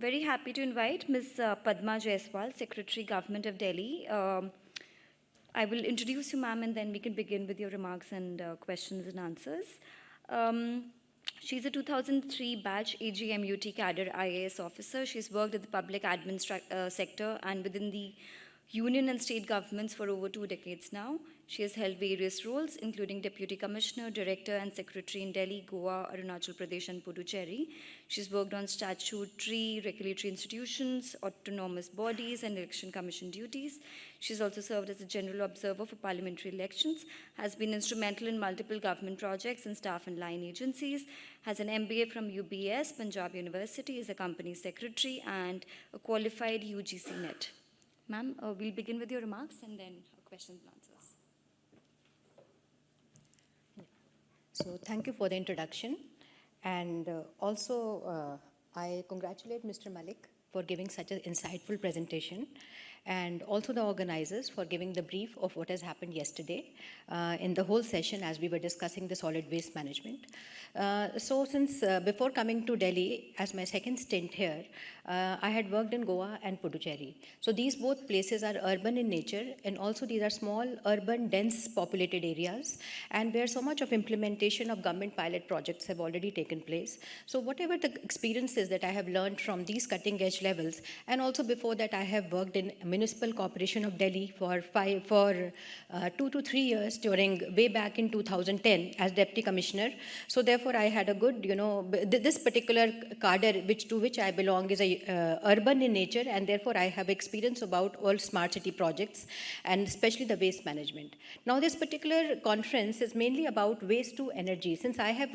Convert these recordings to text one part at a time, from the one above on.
Very happy to invite Ms. Padma Jaiswal, Secretary, Government of Delhi. I will introduce you, ma'am, and then we can begin with your remarks and questions and answers. Um, she's a 2003 batch AGMUT cadre IAS officer. She's worked at the public admin sector and within the union and state governments for over 2 decades now. She has held various roles, including Deputy Commissioner, Director, and Secretary in Delhi, Goa, Arunachal Pradesh, and Puducherry. She's worked on statutory, regulatory institutions, autonomous bodies, and election commission duties. She's also served as a general observer for parliamentary elections, has been instrumental in multiple government projects and staff and line agencies, has an MBA from UBS, Punjab University, is a company secretary, and a qualified UGC NET. Ma'am, we'll begin with your remarks and then questions and answers. So thank you for the introduction. And I congratulate Mr. Malik for giving such an insightful presentation, and also the organizers for giving the brief of what has happened yesterday in the whole session as we were discussing the solid waste management. So since before coming to Delhi as my second stint here, I had worked in Goa and Puducherry. So these both places are urban in nature, and also these are small, urban, dense populated areas, and where so much of implementation of government pilot projects have already taken place. So whatever the experiences that I have learned from these cutting edge levels, and also before that I have worked in Municipal Corporation of Delhi for 2 to 3 years during way back in 2010 as Deputy Commissioner. So therefore I had a good, this particular cadre to which I belong is urban in nature, and therefore I have experience about all smart city projects and especially the waste management. Now this particular conference is mainly about waste to energy. Since I have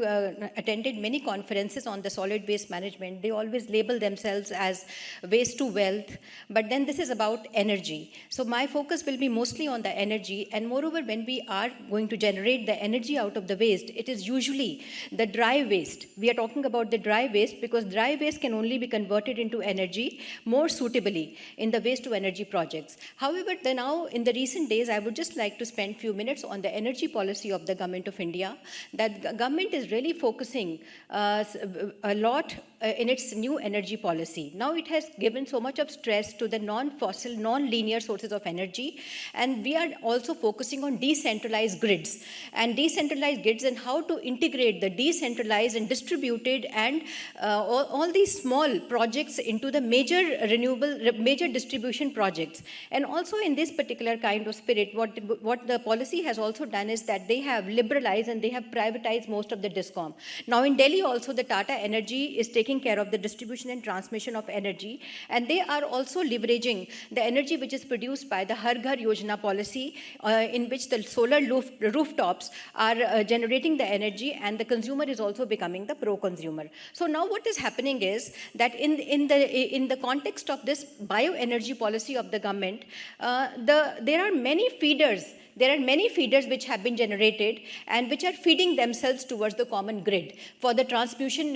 attended many conferences on the solid waste management, they always label themselves as waste to wealth, but then this is about energy. So my focus will be mostly on the energy, and moreover when we are going to generate the energy out of the waste, it is usually the dry waste. We are talking about the dry waste because dry waste can only be converted into energy more suitably in the waste to energy projects. However, now in the recent days, I would just like to spend a few minutes on the energy policy of the Government of India. That government is really focusing a lot in its new energy policy. Now it has given so much of stress to the non-fossil, non-linear sources of energy, and we are also focusing on decentralized grids and how to integrate the decentralized and distributed and all these small projects into the major distribution projects. And also in this particular kind of spirit, what the policy has also done is that they have liberalized and they have privatized most of the DISCOM. Now in Delhi also the Tata Energy is taking care of the distribution and transmission of energy, and they are also leveraging the energy which is produced by the Har Ghar Yojana policy, in which the solar rooftops are generating the energy, and the consumer is also becoming the pro-consumer. So now what is happening is that in the context of this bioenergy policy of the government, there are many feeders. There are many feeders which have been generated and which are feeding themselves towards the common grid for the transmission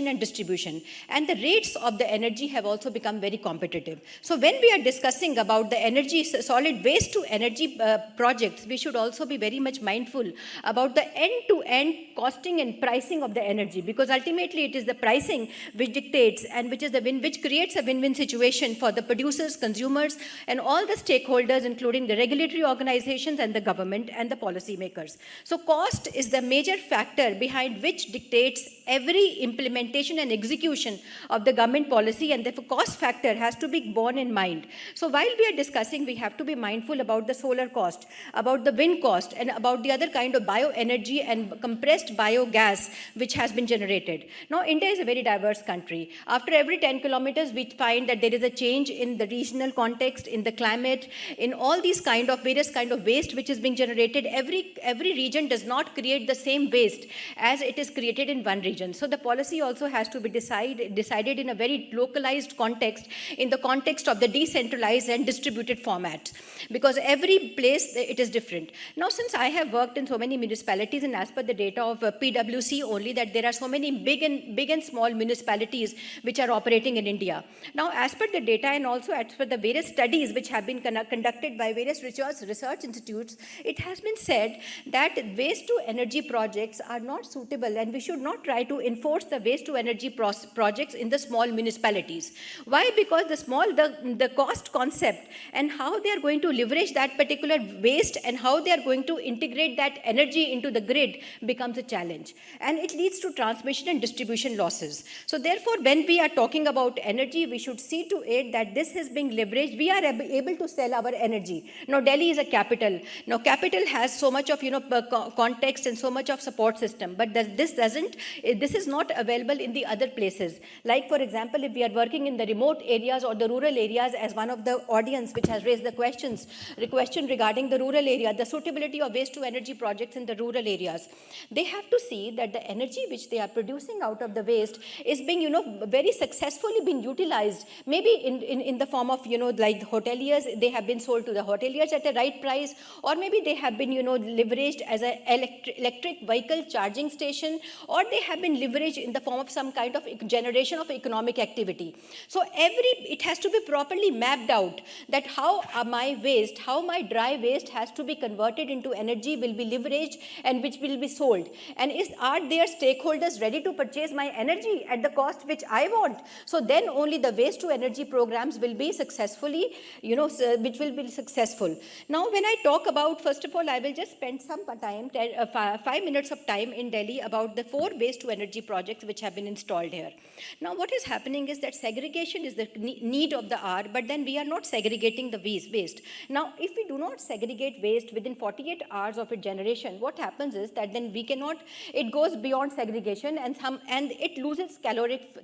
and distribution. And the rates of the energy have also become very competitive. So when we are discussing about the energy, solid waste to energy projects, we should also be very much mindful about the end-to-end costing and pricing of the energy, because ultimately it is the pricing which dictates and which creates a win-win situation for the producers, consumers, and all the stakeholders, including the regulatory organizations and the government and the policy makers. So cost is the major factor behind which dictates every implementation and execution of the government policy, and therefore cost factor has to be borne in mind. So while we are discussing, we have to be mindful about the solar cost, about the wind cost, and about the other kind of bioenergy and compressed biogas which has been generated. Now India is a very diverse country. After every 10 kilometers, we find that there is a change in the regional context, in the climate, in all these various kind of waste which is being generated. Every region does not create the same waste as it is created in one region. So the policy also has to be decided in a very localized context, in the context of the decentralized and distributed format, because every place it is different. Now since I have worked in so many municipalities, and as per the data of PwC only, that there are so many big and small municipalities which are operating in India. Now as per the data and also as per the various studies which have been conducted by various research institutes, institutes, it has been said that waste to energy projects are not suitable and we should not try to enforce the waste to energy projects in the small municipalities. Why? Because the cost concept and how they are going to leverage that particular waste and how they are going to integrate that energy into the grid becomes a challenge. And it leads to transmission and distribution losses. So therefore, when we are talking about energy, we should see to it that this is being leveraged. We are able to sell our energy. Now, Delhi is a capital. Now, capital has so much of, context and so much of support system, but this is not available in the other places. Like, for example, if we are working in the remote areas or the rural areas, as one of the audience which has raised the question regarding the rural area, the suitability of waste to energy projects in the rural areas, they have to see that the energy which they are producing out of the waste is being, very successfully being utilized, maybe in the form of, like hoteliers, they have been sold to the hoteliers at the right price, or maybe they have been, leveraged as an electric vehicle charging station, or they have been leveraged in the form of some kind of generation of economic activity. So it has to be properly mapped out that how my dry waste has to be converted into energy, will be leveraged, and which will be sold. And are there stakeholders ready to purchase my energy at the cost which I want? So then only the waste to energy programs will be successfully, which will be successful. Now, when I talk about, first of all, I will just spend some time, 5 minutes of time in Delhi about the 4 waste to energy projects which have been installed here. Now, what is happening is that segregation is the need of the hour, but then we are not segregating the waste. Now, if we do not segregate waste within 48 hours of its generation, what happens is that then we cannot, it goes beyond segregation and it loses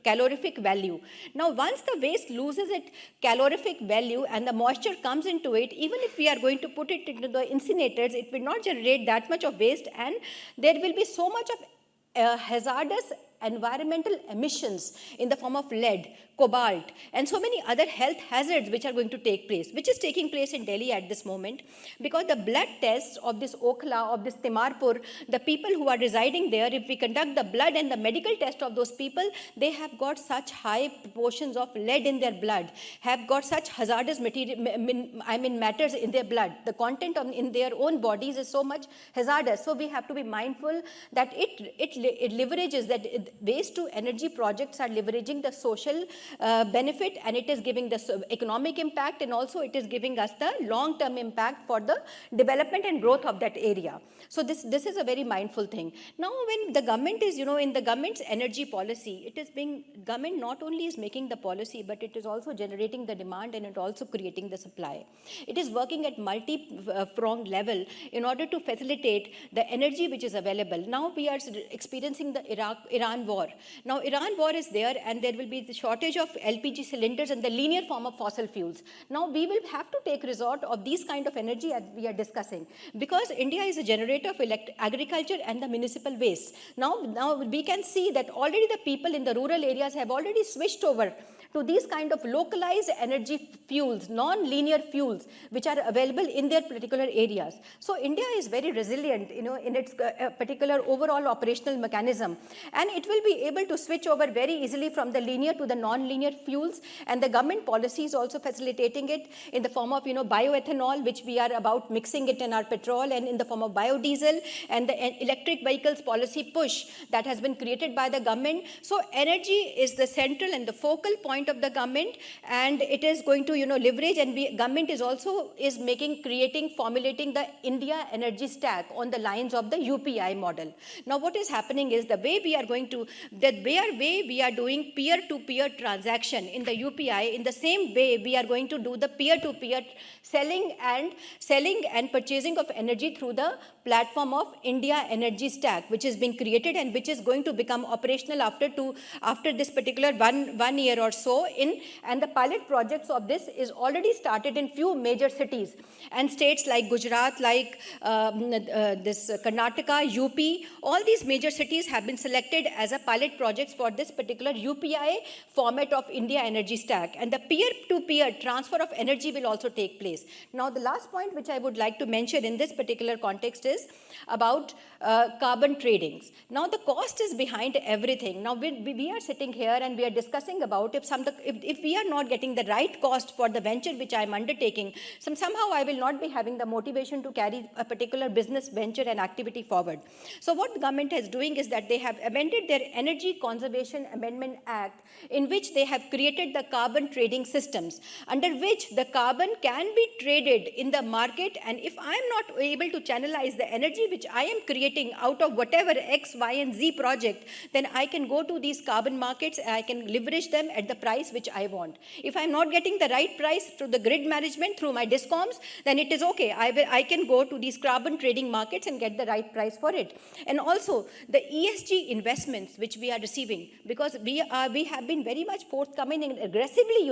calorific value. Now, once the waste loses its calorific value and the moisture comes into it, even if we are going to put it into the incinerators, it will not generate that much of waste, and there will be so much of hazardous environmental emissions in the form of lead, cobalt, and so many other health hazards which are going to take place, which is taking place in Delhi at this moment, because the blood tests of this Okhla, of this Timarpur, the people who are residing there, if we conduct the blood and the medical test of those people, they have got such high proportions of lead in their blood, have got such hazardous matters in their blood. The content in their own bodies is so much hazardous. So we have to be mindful that it leverages, that waste to energy projects are leveraging the social benefit, and it is giving the economic impact, and also it is giving us the long-term impact for the development and growth of that area. So this is a very mindful thing. Now, when the government is, in the government's energy policy, government not only is making the policy, but it is also generating the demand, and it also creating the supply. It is working at multi-pronged level in order to facilitate the energy which is available. Now we are experiencing the Iran war. Now Iran war is there, and there will be the shortage of LPG cylinders and the linear form of fossil fuels. Now we will have to take resort of these kind of energy as we are discussing, because India is a generator of agriculture and the municipal waste. Now we can see that already the people in the rural areas have already switched over to these kind of localized energy fuels, non-linear fuels, which are available in their particular areas. So India is very resilient, in its particular overall operational mechanism, and it will be able to switch over very easily from the linear to the non-linear fuels, and the government policy is also facilitating it in the form of, bioethanol, which we are about mixing it in our petrol, and in the form of biodiesel, and the electric vehicles policy push that has been created by the government. So energy is the central and the focal point of the government, and it is going to, leverage, and government is also formulating the India energy stack on the lines of the UPI model. Now what is happening is we are doing peer-to-peer transaction in the UPI. In the same way, we are going to do the peer-to-peer selling and purchasing of energy through the platform of India energy stack, which has been created and which is going to become operational after this particular one year or so. And the pilot projects of this is already started in few major cities and states like Gujarat, like this Karnataka, UP. All these major cities have been selected as a pilot projects for this particular UPI format of India energy stack, and the peer-to-peer transfer of energy will also take place. Now the last point which I would like to mention in this particular context is is about carbon tradings. Now the cost is behind everything. Now we are sitting here and we are discussing about if we are not getting the right cost for the venture which I am undertaking, somehow I will not be having the motivation to carry a particular business venture and activity forward. So what the government is doing is that they have amended their Energy Conservation Amendment Act, in which they have created the carbon trading systems, under which the carbon can be traded in the market, and if I am not able to channelize the energy which I am creating out of whatever X, Y, and Z project, then I can go to these carbon markets and I can leverage them at the price which I want. If I'm not getting the right price through the grid management, through my discoms, then it is okay. I can go to these carbon trading markets and get the right price for it. And also the ESG investments which we are receiving, because we have been very much forthcoming and aggressively,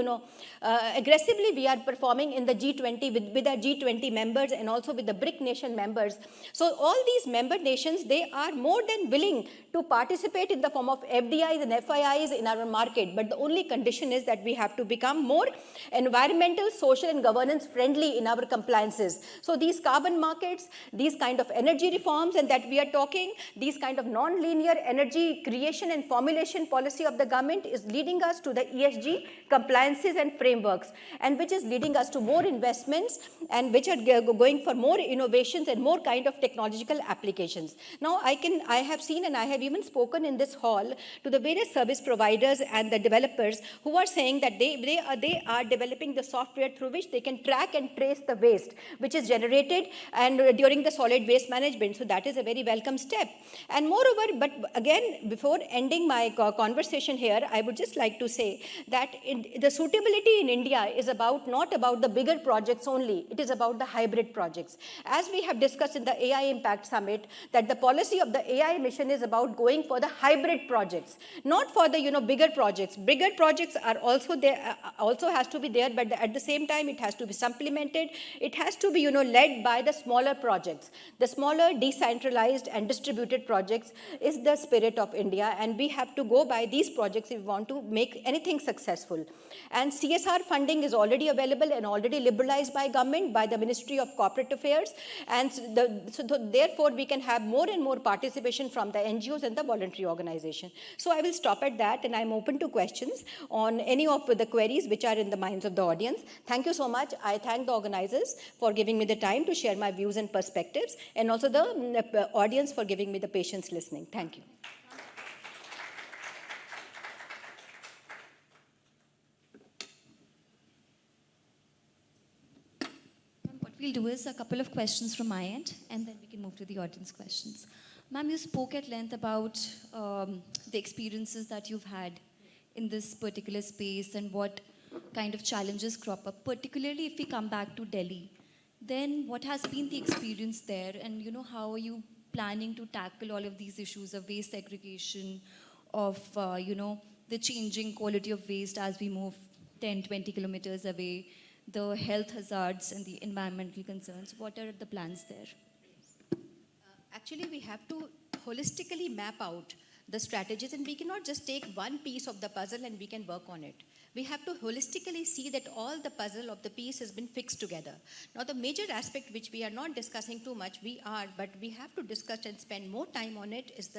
aggressively we are performing in the G20 with our G20 members and also with the BRIC nation members. So all these member nations, they are more than willing to participate in the form of FDIs and FIIs in our market. But the only condition is that we have to become more environmental, social, and governance friendly in our compliances. So these carbon markets, these kind of energy reforms, and that we are talking, these kind of non-linear energy creation and formulation policy of the government is leading us to the ESG compliances and frameworks, and which is leading us to more investments and which are going for more innovations and more kind of technological applications. Now I have seen, and I have even spoken in this hall to the various service providers and the developers who are saying that they are developing the software through which they can track and trace the waste which is generated and during the solid waste management. So that is a very welcome step. And moreover, but again, before ending my conversation here, I would just like to say that the suitability in India is not about the bigger projects only. It is about the hybrid projects. As we have discussed in the AI Impact Summit, that the policy of the AI mission is about going for the hybrid projects, not for the bigger projects. Bigger projects are also there, also has to be there, but at the same time it has to be supplemented. It has to be led by the smaller projects. The smaller, decentralized and distributed projects is the spirit of India, and we have to go by these projects if we want to make anything successful. And CSR funding is already available and already liberalized by government, by the Ministry of Corporate Affairs, and therefore we can have more and more participation from the NGOs and the voluntary organization. So I will stop at that, and I'm open to questions on any of the queries which are in the minds of the audience. Thank you so much. I thank the organizers for giving me the time to share my views and perspectives, and also the audience for giving me the patience listening. Thank you. What we'll do is a couple of questions from my end, and then we can move to the audience questions. Ma'am, you spoke at length about the experiences that you've had in this particular space and what kind of challenges crop up, particularly if we come back to Delhi. Then what has been the experience there, and how are you planning to tackle all of these issues of waste segregation, of the changing quality of waste as we move 10, 20 kilometers away, the health hazards and the environmental concerns? What are the plans there? Actually, we have to holistically map out the strategies, and we cannot just take one piece of the puzzle and we can work on it. We have to holistically see that all the puzzle of the piece has been fixed together. Now, the major aspect which we are not discussing too much, but we have to discuss and spend more time on it, is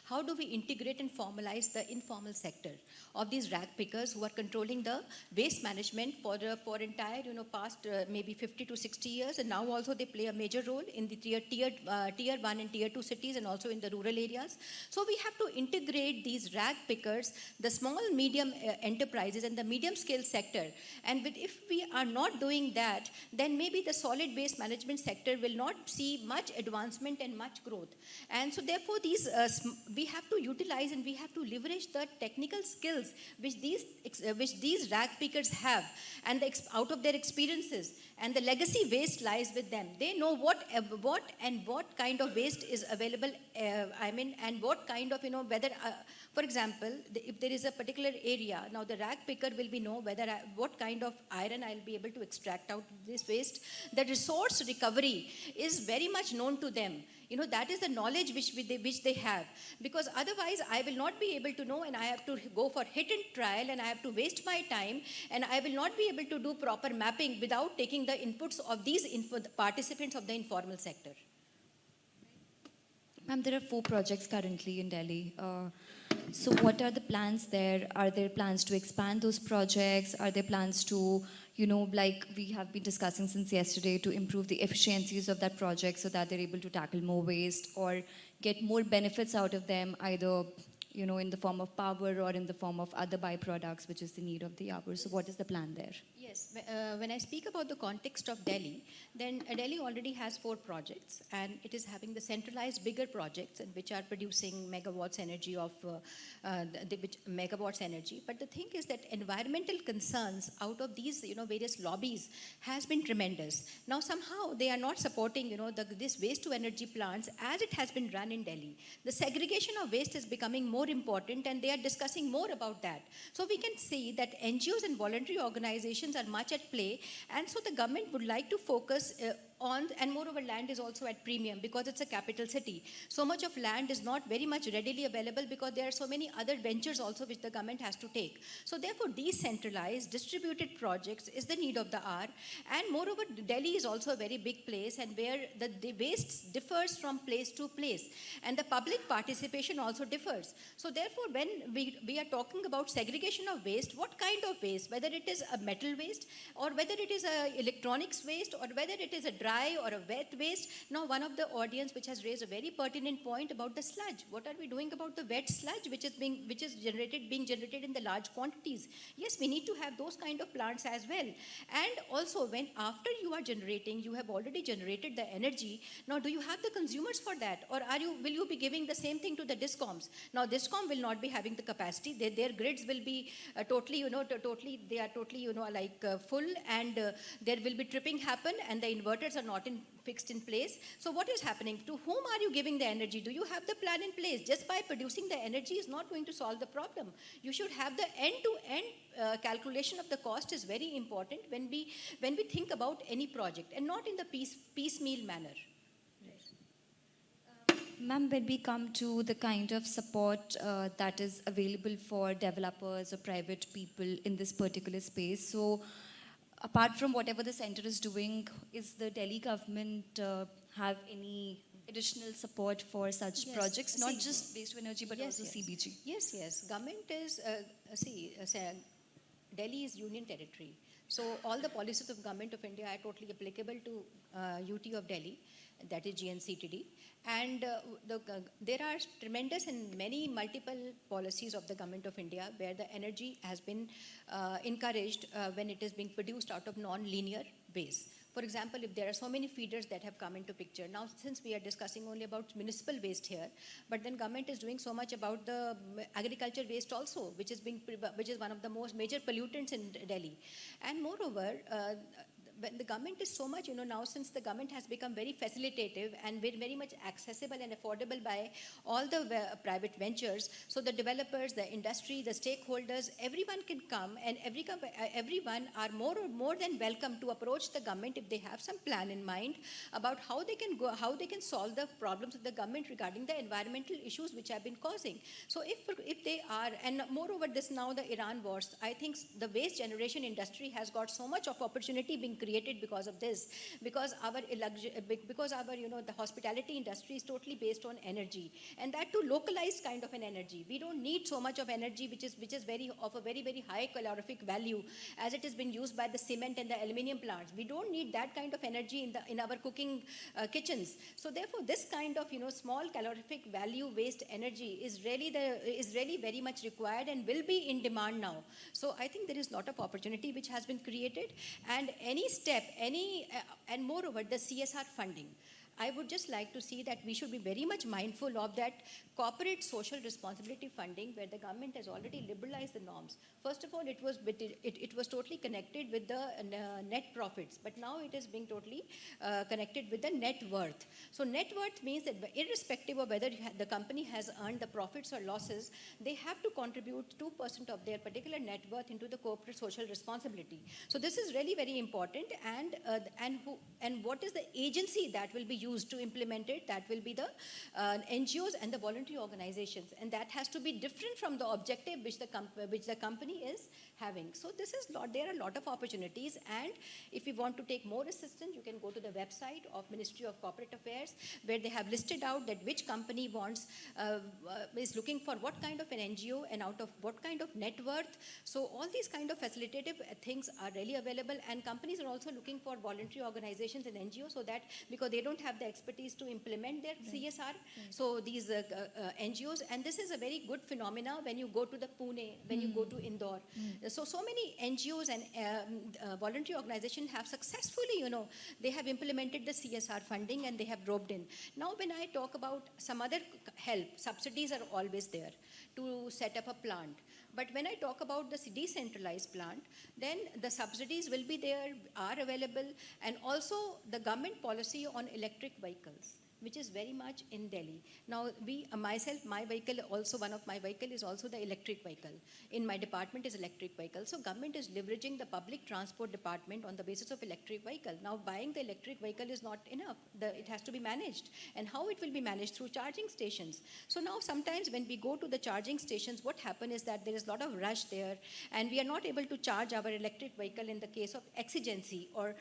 how do we integrate and formalize the informal sector of these rag pickers who are controlling the waste management for entire past maybe 50 to 60 years, and now also they play a major role in the tier 1 and tier 2 cities and also in the rural areas. So we have to integrate these rag pickers, the small medium enterprises and the medium scale sector, and if we are not doing that, then maybe the solid waste management sector will not see much advancement and much growth. And so therefore we have to utilize and we have to leverage the technical skills which these rag pickers have, and out of their experiences, and the legacy waste lies with them. They know what kind of waste is available, and what kind of whether for example, if there is a particular area, now the rag picker will know what kind of iron I'll be able to extract out of this waste. The resource recovery is very much known to them. That is the knowledge which they have, because otherwise I will not be able to know, and I have to go for hit and trial, and I have to waste my time, and I will not be able to do proper mapping without taking the inputs of these participants of the informal sector. Ma'am, there are 4 projects currently in Delhi. So what are the plans there? Are there plans to expand those projects? Are there plans to, like we have been discussing since yesterday, to improve the efficiencies of that project so that they're able to tackle more waste or get more benefits out of them, either, in the form of power or in the form of other byproducts, which is the need of the hour. So what is the plan there? Yes, when I speak about the context of Delhi, then Delhi already has 4 projects, and it is having the centralized bigger projects which are producing megawatts energy of megawatts energy. But the thing is that environmental concerns out of these various lobbies has been tremendous. Now somehow they are not supporting this waste to energy plants as it has been run in Delhi. The segregation of waste is becoming more important, and they are discussing more about that. So we can see that NGOs and voluntary organizations are much at play, and so the government would like to focus on, and moreover land is also at premium because it's a capital city. So much of land is not very much readily available because there are so many other ventures also which the government has to take. So therefore decentralized distributed projects is the need of the hour, and moreover Delhi is also a very big place, and where the waste differs from place to place, and the public participation also differs. So therefore when we are talking about segregation of waste, what kind of waste, whether it is a metal waste or whether it is a electronics waste or whether it is a dry or a wet waste. Now one of the audience which has raised a very pertinent point about the sludge. What are we doing about the wet sludge which is being generated in the large quantities? Yes, we need to have those kind of plants as well. And also when after you are generating, you have already generated the energy. Now do you have the consumers for that, or will you be giving the same thing to the discoms? Now discom will not be having the capacity. Their grids will be totally full, and there will be tripping happen, and the inverters are not fixed in place. So what is happening? To whom are you giving the energy? Do you have the plan in place? Just by producing the energy is not going to solve the problem. You should have the end-to-end calculation of the cost is very important when we think about any project, and not in the piecemeal manner. Ma'am, when we come to the kind of support that is available for developers or private people in this particular space, so apart from whatever the center is doing, is the Delhi government have any additional support for such projects, not just waste to energy but also CBG? Yes. Government is, Delhi is union territory. So all the policies of Government of India are totally applicable to UT of Delhi, that is GNCTD. And there are tremendous and many multiple policies of the Government of India where the energy has been encouraged when it is being produced out of non-linear ways. For example, if there are so many feeders that have come into picture, now since we are discussing only about municipal waste here, but then government is doing so much about the agriculture waste also, which is one of the most major pollutants in Delhi. And moreover, when the government is so much, now since the government has become very facilitative and very much accessible and affordable by all the private ventures, so the developers, the industry, the stakeholders, everyone can come, and everyone are more than welcome to approach the government if they have some plan in mind about how they can solve the problems of the government regarding the environmental issues which have been causing. So if they are, and moreover this now the Iran wars, I think the waste generation industry has got so much of opportunity being created because of this, because our the hospitality industry is totally based on energy, and that too localized kind of an energy. We don't need so much of energy which is very high calorific value as it has been used by the cement and the aluminium plants. We don't need that kind of energy in our cooking kitchens. So therefore this kind of small calorific value waste energy is really very much required and will be in demand now. So I think there is a lot of opportunity which has been created, and any step, and moreover the CSR funding. I would just like to see that we should be very much mindful of that corporate social responsibility funding, where the government has already liberalized the norms. First of all, it was totally connected with the net profits, but now it is being totally connected with the net worth. So net worth means that irrespective of whether the company has earned the profits or losses, they have to contribute 2% of their particular net worth into the corporate social responsibility. So this is really very important, and what is the agency that will be used to implement it? That will be the NGOs and the voluntary organizations, and that has to be different from the objective which the company is having. So this is there are a lot of opportunities, and if you want to take more assistance, you can go to the website of Ministry of Corporate Affairs, where they have listed out that which company is looking for what kind of an NGO and out of what kind of net worth. So all these kind of facilitative things are really available, and companies are also looking for voluntary organizations and NGOs, so that because they don't have the expertise to implement their CSR, so these NGOs, and this is a very good phenomena when you go to the Pune, when you go to Indore. So many NGOs and voluntary organizations have successfully, they have implemented the CSR funding and they have roped in. Now, when I talk about some other help, subsidies are always there to set up a plant. But when I talk about the decentralized plant, then the subsidies will be there, are available, and also the government policy on electric vehicles, which is very much in Delhi. Now, my vehicle, also one of my vehicle is also the electric vehicle. In my department is electric vehicle. So government is leveraging the public transport department on the basis of electric vehicle. Now, buying the electric vehicle is not enough. It has to be managed. And how it will be managed? Through charging stations. So now sometimes when we go to the charging stations, what happens is that there is a lot of rush there, and we are not able to charge our electric vehicle in the case of exigency or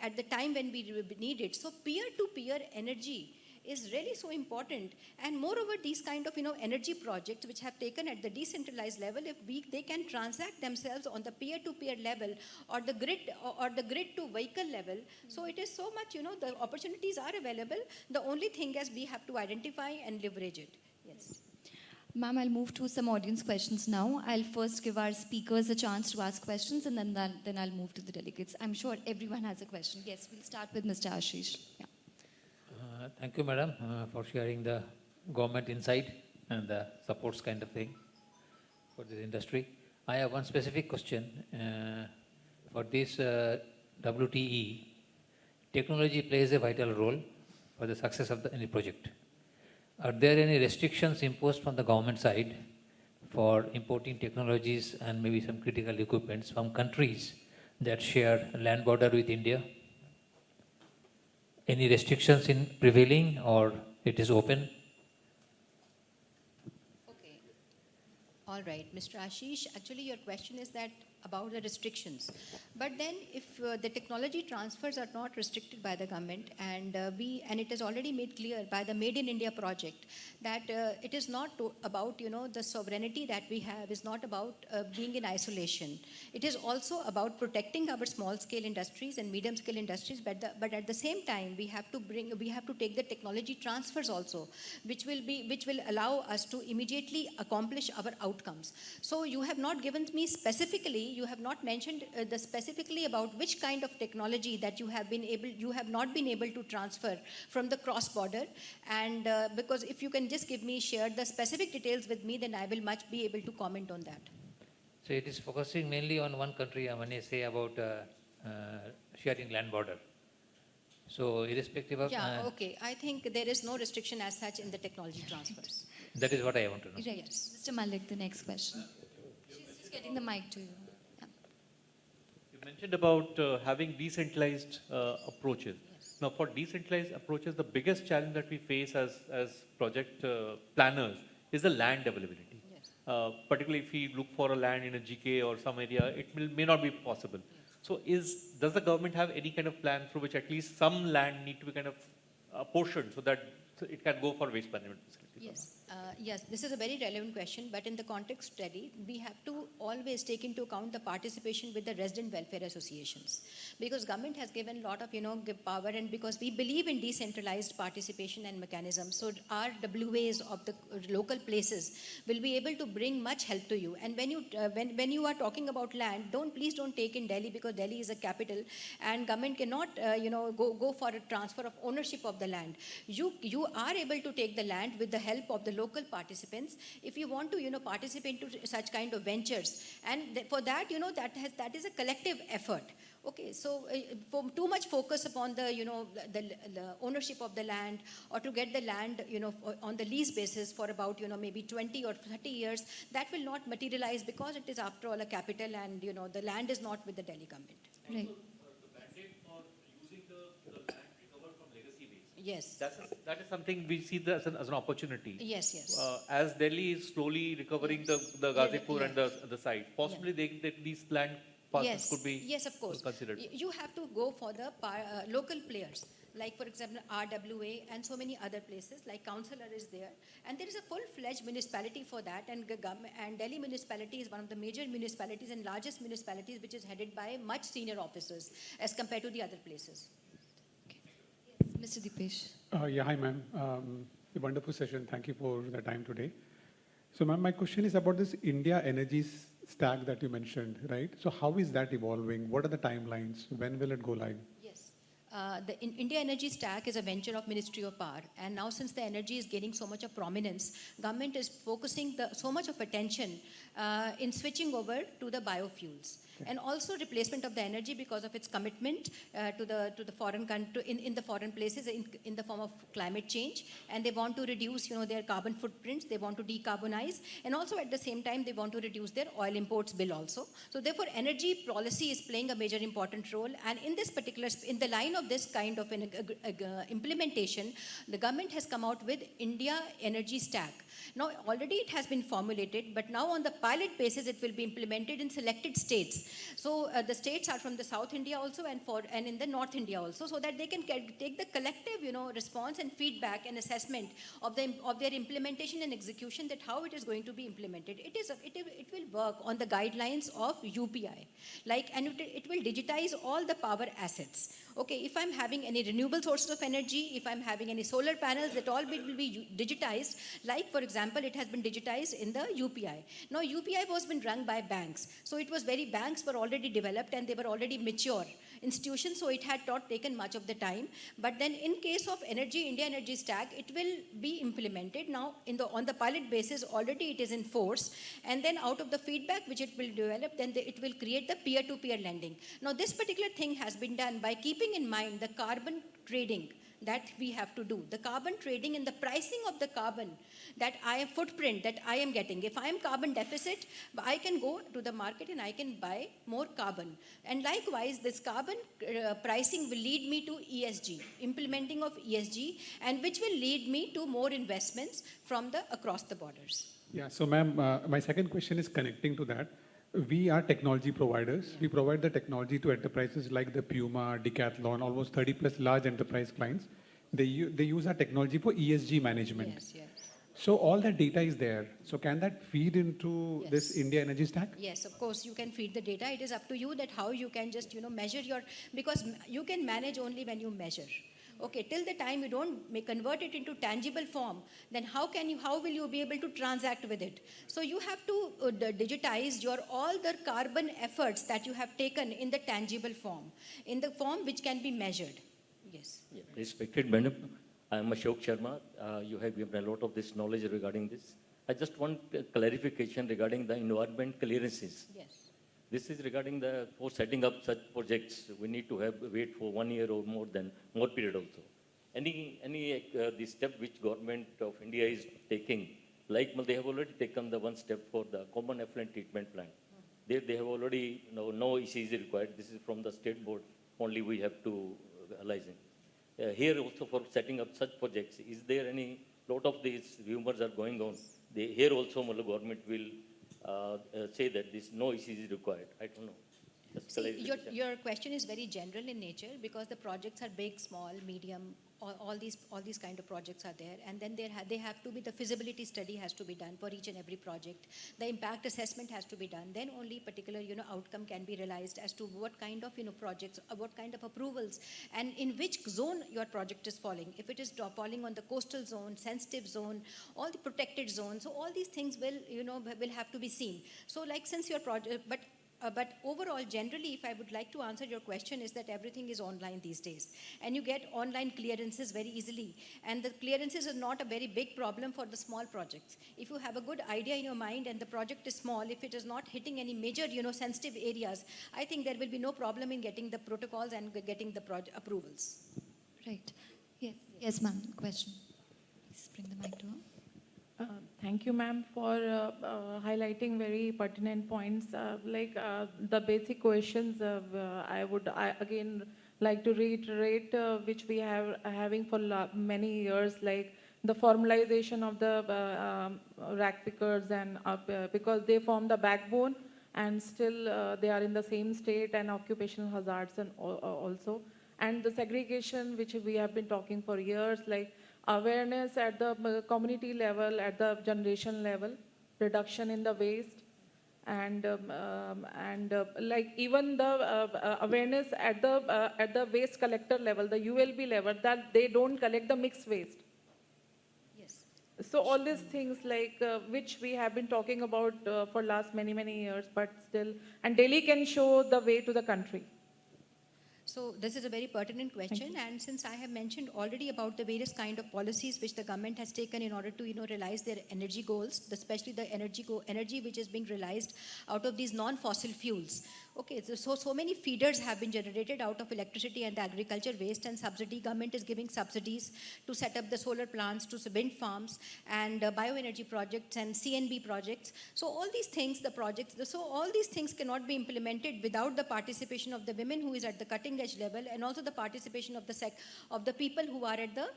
at the time when we need it. So peer-to-peer energy is really so important, and moreover these kind of energy projects which have taken at the decentralized level, if they can transact themselves on the peer-to-peer level or the grid to vehicle level, so it is so much, the opportunities are available. The only thing is we have to identify and leverage it. Yes. Ma'am, I'll move to some audience questions now. I'll first give our speakers a chance to ask questions, and then I'll move to the delegates. I'm sure everyone has a question. Yes, we'll start with Mr. Ashish. Yeah. Thank you, madam, for sharing the government insight and the supports kind of thing for this industry. I have one specific question. For this WTE, technology plays a vital role for the success of any project. Are there any restrictions imposed from the government side for importing technologies and maybe some critical equipments from countries that share land border with India? Any restrictions in prevailing, or it is open? Okay. All right, Mr. Ashish, actually your question is that about the restrictions. But then if the technology transfers are not restricted by the government, and it is already made clear by the Made in India project that it is not about, the sovereignty that we have is not about being in isolation. It is also about protecting our small scale industries and medium scale industries, but at the same time we have to take the technology transfers also, which will allow us to immediately accomplish our outcomes. So you have not given me specifically, you have not mentioned specifically about which kind of technology that you have not been able to transfer from the cross border, and because if you can just share the specific details with me, then I will much be able to comment on that. So it is focusing mainly on one country, when I say about sharing land border. So irrespective of... okay. I think there is no restriction as such in the technology transfers. That is what I want to know. Right. Yes. Mr. Malik, the next question. She's just getting the mic to you. You mentioned about having decentralized approaches. Yes. Now, for decentralized approaches, the biggest challenge that we face as project planners is the land availability. Yes. Particularly if we look for a land in a GK or some area, it may not be possible. Yes. So does the government have any kind of plan through which at least some land need to be kind of apportioned so that it can go for waste management facilities? Yes. Yes, this is a very relevant question, but in the context study, we have to always take into account the participation with the resident welfare associations, because government has given a lot of, power, and because we believe in decentralized participation and mechanisms, so our WAs of the local places will be able to bring much help to you. And when you are talking about land, please don't take in Delhi, because Delhi is a capital, and government cannot, go for a transfer of ownership of the land. You are able to take the land with the help of the local participants if you want to participate into such kind of ventures, and for that that is a collective effort. Okay, so for too much focus upon the the ownership of the land, or to get the land on the lease basis for about maybe 20 or 30 years, that will not materialize, because it is after all a capital, and the land is not with the Delhi government. Right. The mandate for using the land recovered from legacy waste. Yes. That is something we see as an opportunity. Yes, yes. As Delhi is slowly recovering the Ghazipur and the site, possibly these land parcels could be Yes, of course. considered. You have to go for the local players, like for example RWA and so many other places. Like Councillor is there, and there is a full-fledged municipality for that. And Delhi municipality is one of the major municipalities and largest municipalities, which is headed by much senior officers as compared to the other places. Mr. Dipesh. Yeah, hi, ma'am. A wonderful session. Thank you for the time today. So, ma'am, my question is about this India energy stack that you mentioned, right? So, how is that evolving? What are the timelines? When will it go live? Yes. The India Energy Stack is a venture of Ministry of Power, and now since the energy is gaining so much of prominence, government is focusing so much of attention in switching over to the biofuels. And also replacement of the energy because of its commitment to the foreign country in the foreign places in the form of climate change, and they want to reduce their carbon footprints. They want to decarbonize, and also at the same time they want to reduce their oil imports bill also. So therefore, energy policy is playing a major important role. And in this particular in the line of this kind of an implementation, the government has come out with India Energy Stack. Now already it has been formulated, but now on the pilot basis it will be implemented in selected states. So the states are from the South India also and in the North India also, so that they can take the collective response and feedback and assessment of their implementation and execution, that how it is going to be implemented. It will work on the guidelines of UPI, and it will digitize all the power assets. Okay, if I'm having any renewable sources of energy, if I'm having any solar panels, that all will be digitized. Like, for example, it has been digitized in the UPI. Now, UPI was been run by banks. So banks were already developed and they were already mature institutions. So it had not taken much of the time. But then in case of India Energy Stack, it will be implemented now on the pilot basis. Already it is in force. And then out of the feedback which it will develop, then it will create the peer-to-peer lending. Now, this particular thing has been done by keeping in mind the carbon trading that we have to do. The carbon trading and the pricing of the carbon footprint that I am getting. If I am carbon deficit, I can go to the market and I can buy more carbon. And likewise, this carbon pricing will lead me to ESG, implementing of ESG, and which will lead me to more investments from across the borders. Yeah, so ma'am, my second question is connecting to that. We are technology providers. Yeah. We provide the technology to enterprises like the Puma, Decathlon, almost 30 plus large enterprise clients. They use our technology for ESG management. Yes, yes. So all that data is there. So can that feed into this India Energy Stack? Yes, of course, you can feed the data. It is up to you that how you can just, measure because you can manage only when you measure. Okay, till the time you don't convert it into tangible form, then how will you be able to transact with it? So you have to digitize all the carbon efforts that you have taken in the tangible form, in the form which can be measured. Yes. Yeah, respected Madam, I am Ashok Sharma. You have given a lot of this knowledge regarding this. I just want clarification regarding the environment clearances. Yes. This is regarding for setting up such projects. We need to wait for 1 year or more period also. The step which government of India is taking, like they have already taken the one step for the common effluent treatment plant. They have already no EC is required. This is from the state board only. We have to license. Here also for setting up such projects, is there any lot of these rumors are going on? Here also government will say that this no EC is required. I don't know. See, your question is very general in nature because the projects are big, small, medium. All these kind of projects are there, and then they have to be, the feasibility study has to be done for each and every project. The impact assessment has to be done. Then only particular outcome can be realized as to what kind of projects, what kind of approvals, and in which zone your project is falling. If it is falling on the coastal zone, sensitive zone, all the protected zones, so all these things will have to be seen. So since your project, but overall, generally, if I would like to answer your question, is that everything is online these days. And you get online clearances very easily. And the clearances are not a very big problem for the small projects. If you have a good idea in your mind and the project is small, if it is not hitting any major, sensitive areas, I think there will be no problem in getting the protocols and getting the approvals. Right. Yes, ma'am. Question. Please bring the mic to her. Thank you, ma'am, for highlighting very pertinent points. The basic questions, I again like to reiterate, which we have having for many years, like the formalization of the rack pickers, and because they form the backbone, and still they are in the same state, and occupational hazards and also, and the segregation which we have been talking for years, like awareness at the community level, at the generation level, reduction in the waste, and like even the awareness at the waste collector level, the ULB level, that they don't collect the mixed waste. Yes. So all these things, like which we have been talking about for last many years, but still, and Delhi can show the way to the country. So this is a very pertinent question, and since I have mentioned already about the various kind of policies which the government has taken in order to realize their energy goals, especially the energy which is being realized out of these non-fossil fuels. Okay, so many feeders have been generated out of electricity and the agriculture waste, and government is giving subsidies to set up the solar plants, to wind farms, and bioenergy projects and CNB projects. So all these things, all these things cannot be implemented without the participation of the women who is at the cutting edge level, and also the participation of the people who are at the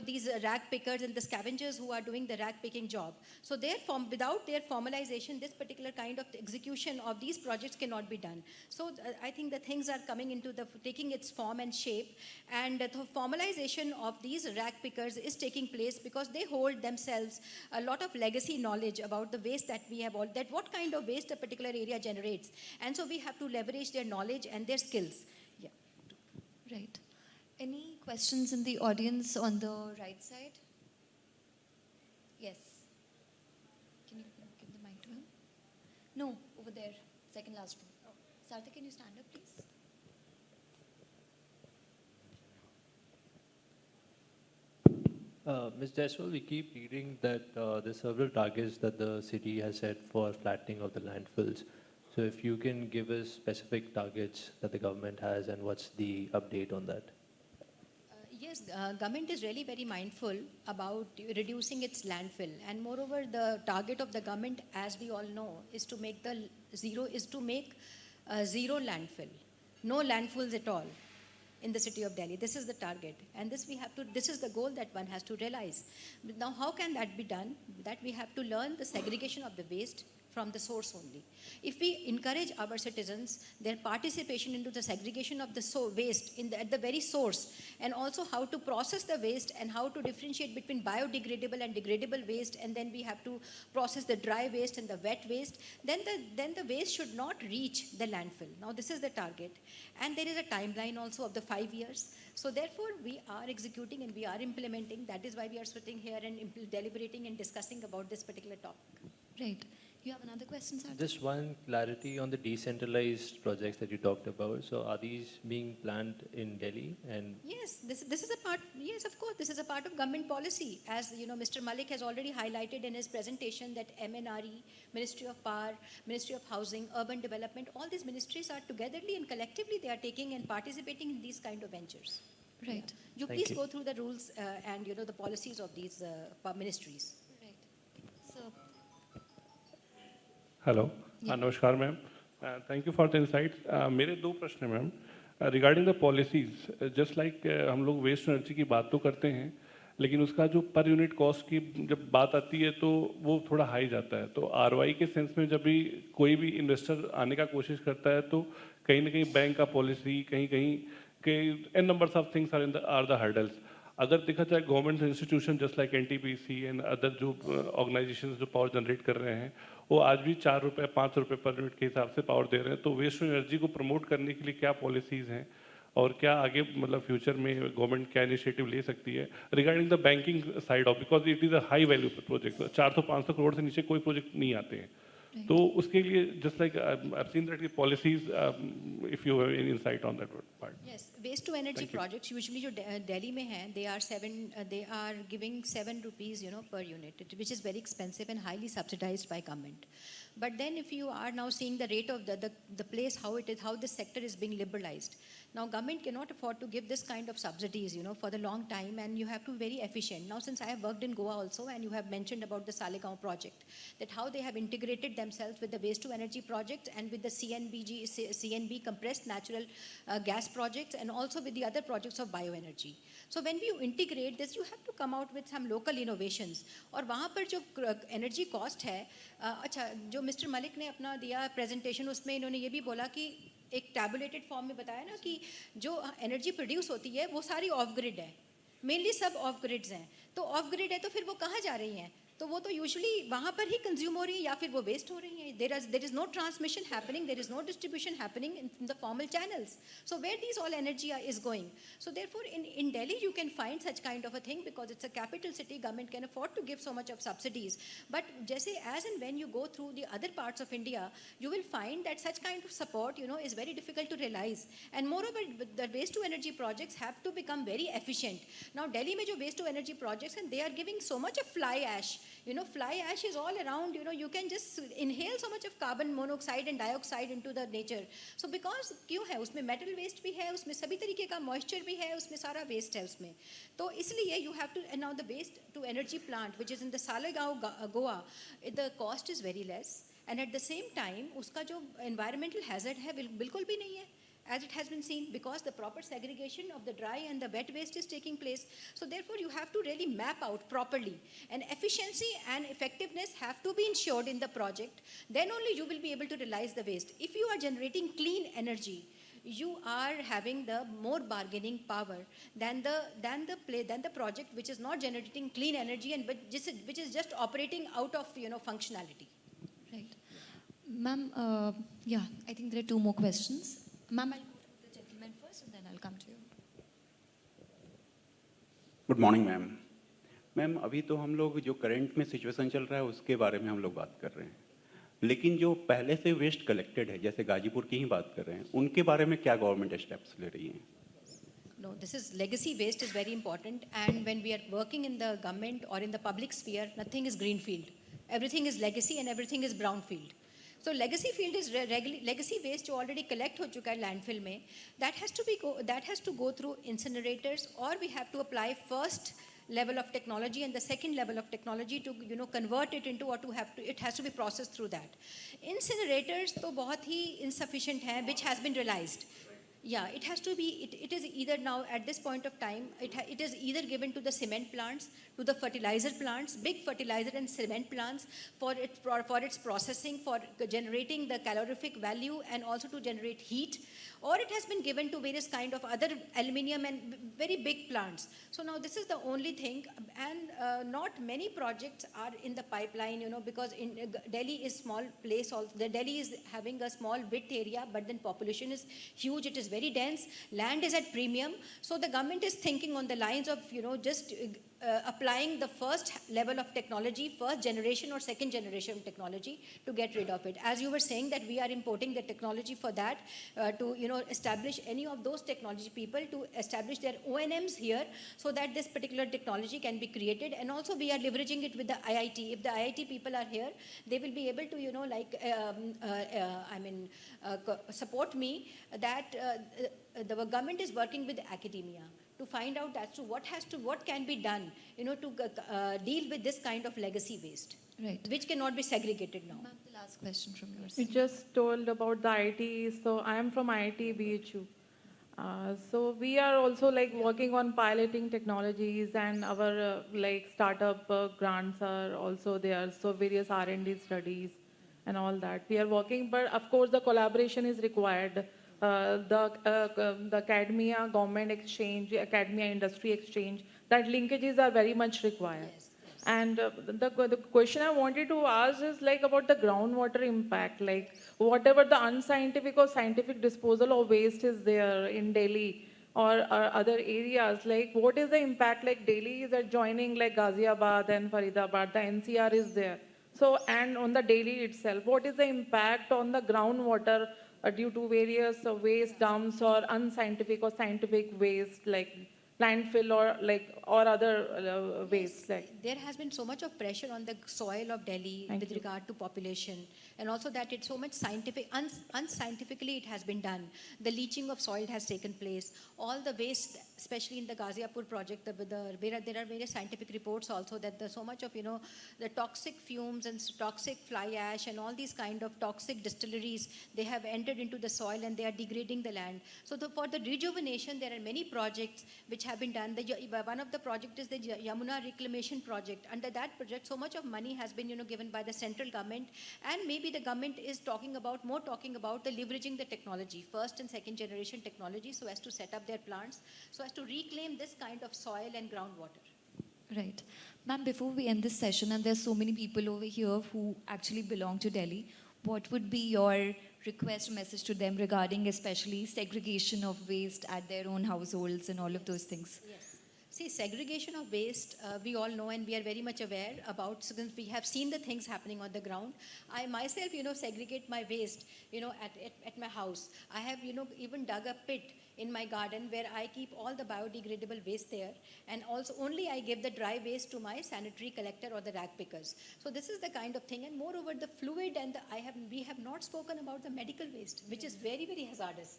these rack pickers and the scavengers who are doing the rack picking job. So without their formalization, this particular kind of execution of these projects cannot be done. So I think the things are coming into taking its form and shape, and the formalization of these rack pickers is taking place because they hold themselves a lot of legacy knowledge about the waste that we have that what kind of waste a particular area generates, and so we have to leverage their knowledge and their skills. Yeah. Right. Any questions in the audience on the right side? Yes. Can you give the mic to him? No, over there, second last row. Sarthak, can you stand up, please? Ms. Jaiswal, we keep reading that there's several targets that the city has set for flattening of the landfills. So if you can give us specific targets that the government has, and what's the update on that? Yes, government is really very mindful about reducing its landfill, and moreover, the target of the government, as we all know, is to make zero landfill, no landfills at all in the city of Delhi. This is the target, and this is the goal that one has to realize. Now, how can that be done? That we have to learn the segregation of the waste from the source only. If we encourage our citizens, their participation into the segregation of the waste at the very source, and also how to process the waste and how to differentiate between biodegradable and degradable waste, and then we have to process the dry waste and the wet waste, then the waste should not reach the landfill. Now this is the target, and there is a timeline also of the 5 years. So therefore we are executing and we are implementing. That is why we are sitting here and deliberating and discussing about this particular topic. Right. You have another question, Sarthak? Just one clarity on the decentralized projects that you talked about. So are these being planned in Delhi? And Yes, this is a part. Yes, of course, this is a part of government policy. As Mr. Malik has already highlighted in his presentation, that MNRE, Ministry of Power, Ministry of Housing, Urban Development, all these ministries are togetherly and collectively they are taking and participating in these kind of ventures. Right. You Thank please you. go through the rules and the policies of these ministries. Right. So, hello Yeah. नमस्कार ma'am thank you for the insights मेरे दो प्रश्न हैं ma'am regarding the policies just like हम लोग waste energy की बात तो करते हैं लेकिन उसका जो पर यूनिट कॉस्ट की जब बात आती है तो वो थोड़ा हाई जाता है तो आरओआई के सेंस में जब भी कोई भी इन्वेस्टर आने का कोशिश करता है तो कहीं ना कहीं बैंक का पॉलिसी कहीं कहीं के an numbers of things are the hurdles अगर देखा जाए government institution just like NTPC and other जो ऑर्गेनाइजेशन जो पावर जनरेट कर रहे हैं वो आज भी 4 रुपये 5 रुपये पर यूनिट के हिसाब से पावर दे रहे हैं तो वेस्ट एनर्जी को प्रमोट करने के लिए क्या पॉलिसीज़ हैं और क्या आगे मतलब फ्यूचर में गवर्नमेंट क्या इनिशिएटिव ले सकती है regarding the banking side of because it is a high value project 400-500 crore से नीचे कोई प्रोजेक्ट नहीं आते हैं तो उसके लिए just like I seen that की policies if you have any insight on that part Yes, waste to energy projects usually जो Delhi में हैं, they are giving 7 rupees per unit, which is very expensive and highly subsidized by government. But then if you are now seeing the rate of the place, how it is, how this sector is being liberalized. Now government cannot afford to give this kind of subsidies, for the long time, and you have to be very efficient. Now since I have worked in Goa also, and you have mentioned about the Salegaon project, that how they have integrated themselves with the waste to energy project and with the CNB compressed natural gas projects, and also with the other projects of bioenergy. So when you integrate this, you have to come out with some local innovations. और वहाँ पर जो energy cost है, अच्छा जो mister Malik ने अपना दिया presentation, उसमें इन्होंने ये भी बोला कि एक टैबुलेटेड फॉर्म में बताया ना कि जो एनर्जी प्रोड्यूस होती है वो सारी ऑफ ग्रिड है, मेनली सब ऑफ ग्रिड्स हैं. तो ऑफ ग्रिड है तो फिर वो कहाँ जा रही हैं? तो वो तो यूजुअली वहाँ पर ही कंज्यूम हो रही है या फिर वो वेस्ट हो रही हैं. There is no transmission happening, there is no distribution happening in the formal channels. So where these all energy is going. So therefore in Delhi you can find such kind of a thing because it's a capital city. Government can afford to give so much of subsidies. But जैसे as and when you go through the other parts of India, you will find that such kind of support, is very difficult to realize. And moreover, the waste to energy projects have to become very efficient. Now, Delhi mein jo waste to energy projects, and they are giving so much of fly ash. Fly ash is all around. You can just inhale so much of carbon monoxide and dioxide into the nature. So because क्यों है उसमें metal waste भी है, उसमें सभी तरीके का moisture भी है, उसमें सारा waste है उसमें. तो इसलिए you have to, and now the waste to energy plant which is in the Salegaon, Goa, the cost is very less. And at the same time, उसका जो environmental hazard है बिल्कुल भी नहीं है, as it has been seen, because the proper segregation of the dry and the wet waste is taking place. So therefore, you have to really map out properly, and efficiency and effectiveness have to be ensured in the project. Then only you will be able to realize the waste. If you are generating clean energy, you are having the more bargaining power than the project which is not generating clean energy and which is just operating out of functionality. Right. Ma'am, yeah, I think there are two more questions. Ma'am, I'll go to the gentleman first and then I'll come to you. Good morning ma'am. Ma'am अभी तो हम लोग जो current में situation चल रहा है उसके बारे में हम लोग बात कर रहे हैं, लेकिन जो पहले से वेस्ट कलेक्टेड है, जैसे गाजीपुर की ही बात कर रहे हैं, उनके बारे में क्या गवर्नमेंट स्टेप्स ले रही है? No, this is legacy waste is very important, and when we are working in the government or in the public sphere, nothing is greenfield. Everything is legacy and everything is brownfield. So legacy field is legacy waste जो already collect हो चुका है landfill में, that has to go through incinerators, or we have to apply first level of technology and the second level of technology to convert it into it has to be processed through that. Incinerators तो बहुत ही insufficient हैं, which has been realized. Yeah, it has to be, it is either now at this point of time, it is either given to the cement plants, to the fertilizer plants, big fertilizer and cement plants for its processing, for generating the calorific value and also to generate heat, or it has been given to various kind of other aluminium and very big plants. So now this is the only thing, and not many projects are in the pipeline, because in Delhi is small place also. The Delhi is having a small width area, but then population is huge, it is very dense, land is at premium. So the government is thinking on the lines of, just applying the first level of technology, first generation or second generation technology to get rid of it. As you were saying that we are importing the technology for that, to establish any of those technology people to establish their ONMs here so that this particular technology can be created, and also we are leveraging it with the IIT. If the IIT people are here, they will be able to support me that the government is working with academia to find out as to what can be done, to deal with this kind of legacy waste, Right. which cannot be segregated now. Ma'am, the last question from your You side. just told about the IT. So I am from IIT BHU. So we are also working on piloting technologies, and our startup grants are also there. So various R&D studies and all that we are working. But of course, the collaboration is required. The academia government exchange, academia industry exchange, that linkages are very much required. Yes. And the question I wanted to ask is about the groundwater impact, whatever the unscientific or scientific disposal of waste is there in Delhi or other areas, what is the impact? Delhi is adjoining Ghaziabad and Faridabad, the NCR is there. So, and on the Delhi itself, what is the impact on the groundwater due to various waste dumps or unscientific or scientific waste landfill or other waste? There has been so much of pressure on the soil of Delhi with regard to population. and also that it's so much unscientifically it has been done. The leaching of soil has taken place. All the waste, especially in the Ghaziapur project, there are various scientific reports also that there's so much of, the toxic fumes and toxic fly ash and all these kind of toxic distilleries, they have entered into the soil and they are degrading the land. So for the rejuvenation, there are many projects which have been done. One of the project is the Yamuna Reclamation Project. Under that project, so much of money has been, given by the central government, and maybe the government is talking about the leveraging the technology, first and second generation technology, so as to set up their plants, so as to reclaim this kind of soil and groundwater. Right. Ma'am, before we end this session, and there's so many people over here who actually belong to Delhi, what would be your request or message to them regarding especially segregation of waste at their own households and all of those things? Yes. See, segregation of waste, we all know and we are very much aware about, since we have seen the things happening on the ground. I myself, segregate my waste, at my house. I have, even dug a pit in my garden where I keep all the biodegradable waste there, and also only I give the dry waste to my sanitary collector or the rag pickers. So this is the kind of thing, and moreover the fluid and we have not spoken about the medical waste, which is very, very hazardous.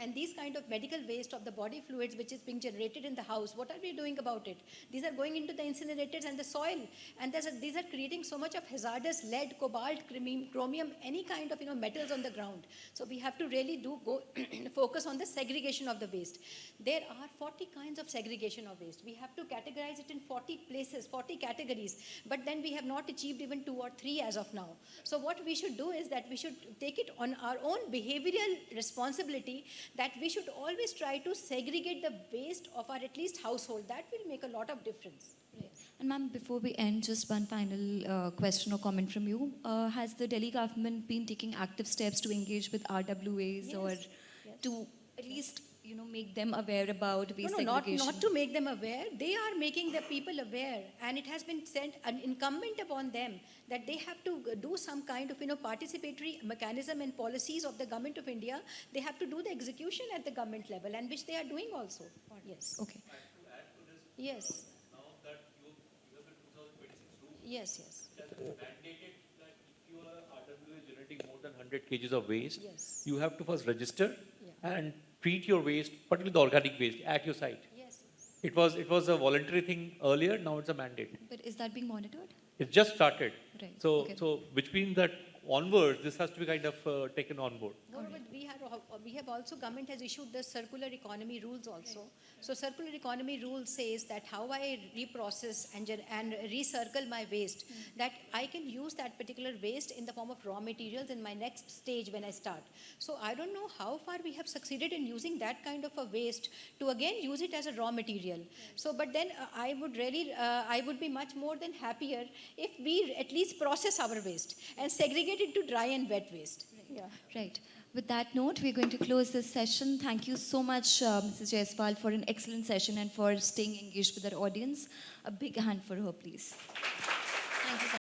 And these kind of medical waste of the body fluids which is being generated in the house, what are we doing about it? These are going into the incinerators and the soil, and these are creating so much of hazardous lead, cobalt, chromium, any kind of metals on the ground. So we have to really go focus on the segregation of the waste. There are 40 kinds of segregation of waste. We have to categorize it in 40 places, 40 categories, but then we have not achieved even 2 or 3 as of now. So what we should do is that we should take it on our own behavioral responsibility, that we should always try to segregate the waste of our at least household. That will make a lot of difference. Right. And ma'am, before we end, just one final question or comment from you. Has the Delhi government been taking active steps to engage with RWAs or to at least make them aware about waste segregation? Not to make them aware. They are making the people aware, and it has been sent an incumbent upon them that they have to do some kind of participatory mechanism and policies of the government of India. They have to do the execution at the government level, and which they are doing also. Yes. Okay. Yes. Now that you have the 2026 rule, Yes. that is mandated that if you are RWA generating more than 100 kgs of waste, Yes. you have to first register and treat your waste, particularly the organic waste, at your site. Yes. It was a voluntary thing earlier. Now it's a mandate. But is that being monitored? It's just started. Right. So Okay. so which means that onwards this has to be kind of taken on board. Moreover, we have also, government has issued the circular economy rules also. So circular economy rule says that how I reprocess and recircle my waste, that I can use that particular waste in the form of raw materials in my next stage when I start. So I don't know how far we have succeeded in using that kind of a waste to again use it as a raw material. So, but then I would be much more than happier if we at least process our waste and segregate it to dry and wet waste. Yeah. Right. With that note, we're going to close this session. Thank you so much, Mrs. Jaiswal, for an excellent session and for staying engaged with our audience. A big hand for her, please. Thank you.